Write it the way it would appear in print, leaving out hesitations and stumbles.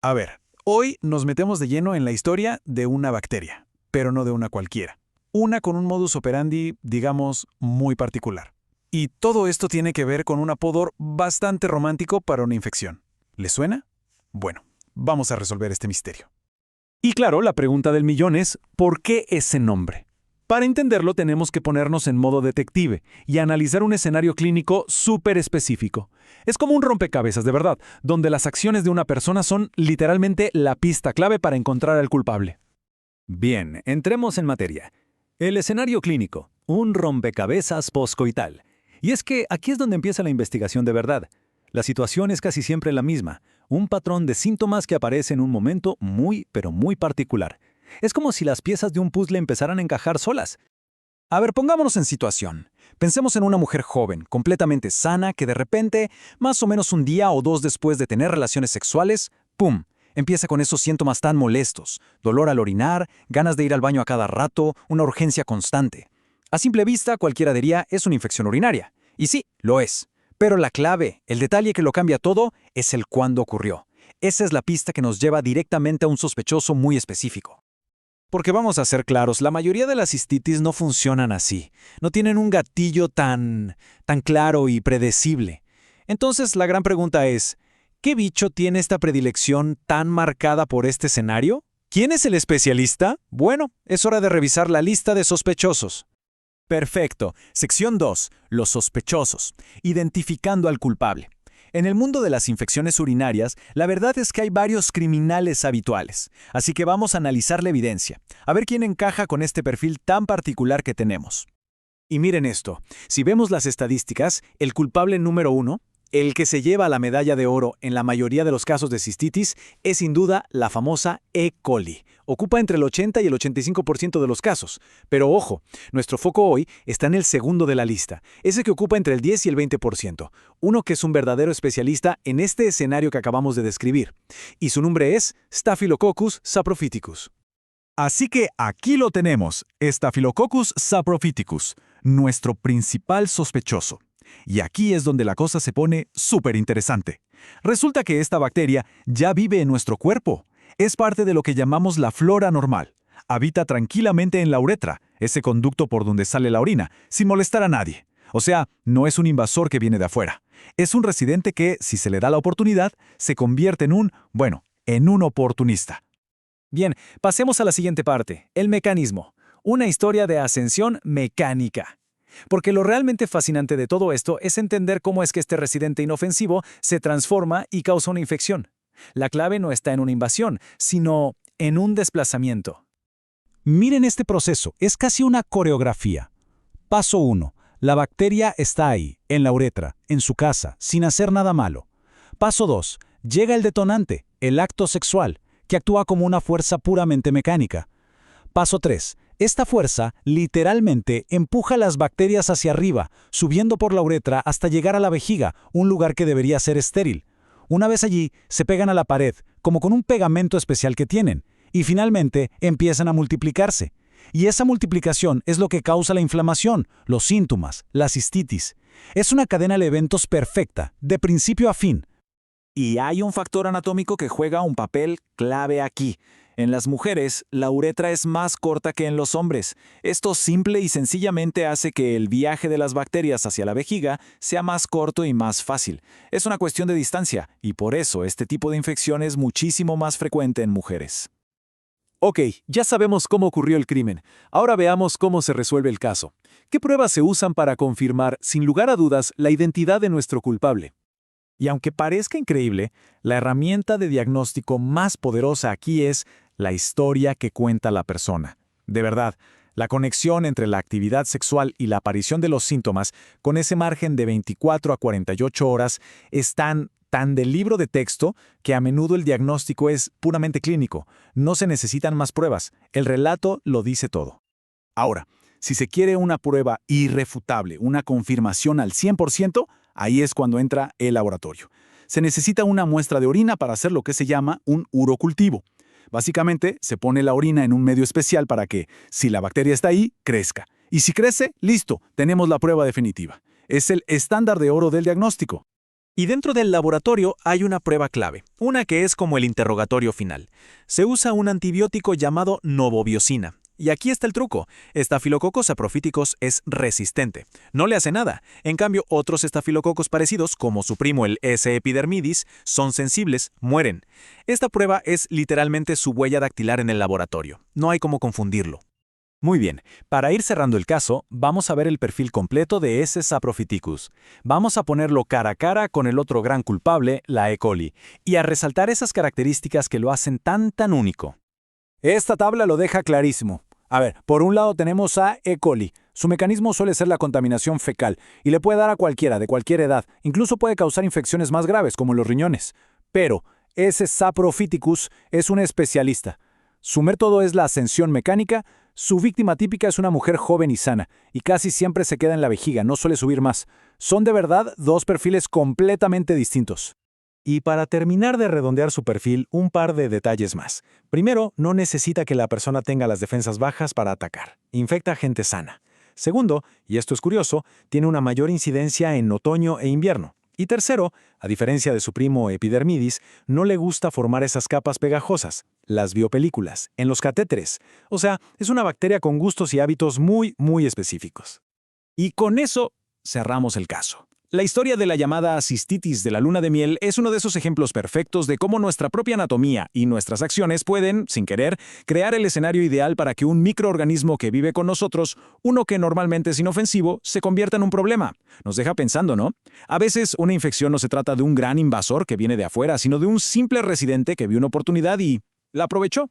A ver, hoy nos metemos de lleno en la historia de una bacteria, pero no de una cualquiera. Una con un modus operandi, digamos, muy particular. Y todo esto tiene que ver con un apodo bastante romántico para una infección. ¿Le suena? Bueno, vamos a resolver este misterio. Y claro, la pregunta del millón es, ¿por qué ese nombre? Para entenderlo tenemos que ponernos en modo detective y analizar un escenario clínico súper específico. Es como un rompecabezas de verdad, donde las acciones de una persona son literalmente la pista clave para encontrar al culpable. Bien, entremos en materia. El escenario clínico, un rompecabezas poscoital. Y es que aquí es donde empieza la investigación de verdad. La situación es casi siempre la misma, un patrón de síntomas que aparece en un momento muy, pero muy particular. Es como si las piezas de un puzzle empezaran a encajar solas. A ver, pongámonos en situación. Pensemos en una mujer joven, completamente sana, que de repente, más o menos un día o dos después de tener relaciones sexuales, ¡pum!, empieza con esos síntomas tan molestos: dolor al orinar, ganas de ir al baño a cada rato, una urgencia constante. A simple vista, cualquiera diría es una infección urinaria. Y sí, lo es. Pero la clave, el detalle que lo cambia todo, es el cuándo ocurrió. Esa es la pista que nos lleva directamente a un sospechoso muy específico. Porque vamos a ser claros, la mayoría de las cistitis no funcionan así. No tienen un gatillo tan claro y predecible. Entonces, la gran pregunta es, ¿qué bicho tiene esta predilección tan marcada por este escenario? ¿Quién es el especialista? Bueno, es hora de revisar la lista de sospechosos. Perfecto. Sección 2. Los sospechosos. Identificando al culpable. En el mundo de las infecciones urinarias, la verdad es que hay varios criminales habituales, así que vamos a analizar la evidencia, a ver quién encaja con este perfil tan particular que tenemos. Y miren esto, si vemos las estadísticas, el culpable número 1, el que se lleva la medalla de oro en la mayoría de los casos de cistitis, es sin duda la famosa E. coli. Ocupa entre el 80 y el 85% de los casos. Pero ojo, nuestro foco hoy está en el segundo de la lista, ese que ocupa entre el 10 y el 20%, uno que es un verdadero especialista en este escenario que acabamos de describir. Y su nombre es Staphylococcus saprophyticus. Así que aquí lo tenemos, Staphylococcus saprophyticus, nuestro principal sospechoso. Y aquí es donde la cosa se pone súper interesante. Resulta que esta bacteria ya vive en nuestro cuerpo. Es parte de lo que llamamos la flora normal. Habita tranquilamente en la uretra, ese conducto por donde sale la orina, sin molestar a nadie. O sea, no es un invasor que viene de afuera. Es un residente que, si se le da la oportunidad, se convierte en un oportunista. Bien, pasemos a la siguiente parte, el mecanismo. Una historia de ascensión mecánica. Porque lo realmente fascinante de todo esto es entender cómo es que este residente inofensivo se transforma y causa una infección. La clave no está en una invasión, sino en un desplazamiento. Miren este proceso, es casi una coreografía. Paso 1. La bacteria está ahí, en la uretra, en su casa, sin hacer nada malo. Paso 2. Llega el detonante, el acto sexual, que actúa como una fuerza puramente mecánica. Paso 3. Esta fuerza literalmente empuja las bacterias hacia arriba, subiendo por la uretra hasta llegar a la vejiga, un lugar que debería ser estéril. Una vez allí, se pegan a la pared, como con un pegamento especial que tienen, y finalmente empiezan a multiplicarse. Y esa multiplicación es lo que causa la inflamación, los síntomas, la cistitis. Es una cadena de eventos perfecta, de principio a fin. Y hay un factor anatómico que juega un papel clave aquí. En las mujeres, la uretra es más corta que en los hombres. Esto simple y sencillamente hace que el viaje de las bacterias hacia la vejiga sea más corto y más fácil. Es una cuestión de distancia, y por eso este tipo de infección es muchísimo más frecuente en mujeres. Ok, ya sabemos cómo ocurrió el crimen. Ahora veamos cómo se resuelve el caso. ¿Qué pruebas se usan para confirmar, sin lugar a dudas, la identidad de nuestro culpable? Y aunque parezca increíble, la herramienta de diagnóstico más poderosa aquí es la historia que cuenta la persona. De verdad, la conexión entre la actividad sexual y la aparición de los síntomas, con ese margen de 24 a 48 horas, es tan del libro de texto que a menudo el diagnóstico es puramente clínico. No se necesitan más pruebas. El relato lo dice todo. Ahora, si se quiere una prueba irrefutable, una confirmación al 100%, ahí es cuando entra el laboratorio. Se necesita una muestra de orina para hacer lo que se llama un urocultivo. Básicamente, se pone la orina en un medio especial para que, si la bacteria está ahí, crezca. Y si crece, listo, tenemos la prueba definitiva. Es el estándar de oro del diagnóstico. Y dentro del laboratorio hay una prueba clave, una que es como el interrogatorio final. Se usa un antibiótico llamado novobiosina. Y aquí está el truco. Staphylococcus saprophyticus es resistente. No le hace nada. En cambio, otros estafilococos parecidos, como su primo el S. epidermidis, son sensibles, mueren. Esta prueba es literalmente su huella dactilar en el laboratorio. No hay cómo confundirlo. Muy bien, para ir cerrando el caso, vamos a ver el perfil completo de S. saprophyticus. Vamos a ponerlo cara a cara con el otro gran culpable, la E. coli, y a resaltar esas características que lo hacen tan único. Esta tabla lo deja clarísimo. A ver, por un lado tenemos a E. coli. Su mecanismo suele ser la contaminación fecal y le puede dar a cualquiera, de cualquier edad. Incluso puede causar infecciones más graves, como los riñones. Pero S. saprophyticus es un especialista. Su método es la ascensión mecánica. Su víctima típica es una mujer joven y sana, y casi siempre se queda en la vejiga, no suele subir más. Son de verdad dos perfiles completamente distintos. Y para terminar de redondear su perfil, un par de detalles más. Primero, no necesita que la persona tenga las defensas bajas para atacar. Infecta a gente sana. Segundo, y esto es curioso, tiene una mayor incidencia en otoño e invierno. Y tercero, a diferencia de su primo epidermidis, no le gusta formar esas capas pegajosas, las biopelículas, en los catéteres. O sea, es una bacteria con gustos y hábitos muy específicos. Y con eso cerramos el caso. La historia de la llamada cistitis de la luna de miel es uno de esos ejemplos perfectos de cómo nuestra propia anatomía y nuestras acciones pueden, sin querer, crear el escenario ideal para que un microorganismo que vive con nosotros, uno que normalmente es inofensivo, se convierta en un problema. Nos deja pensando, ¿no? A veces una infección no se trata de un gran invasor que viene de afuera, sino de un simple residente que vio una oportunidad y la aprovechó.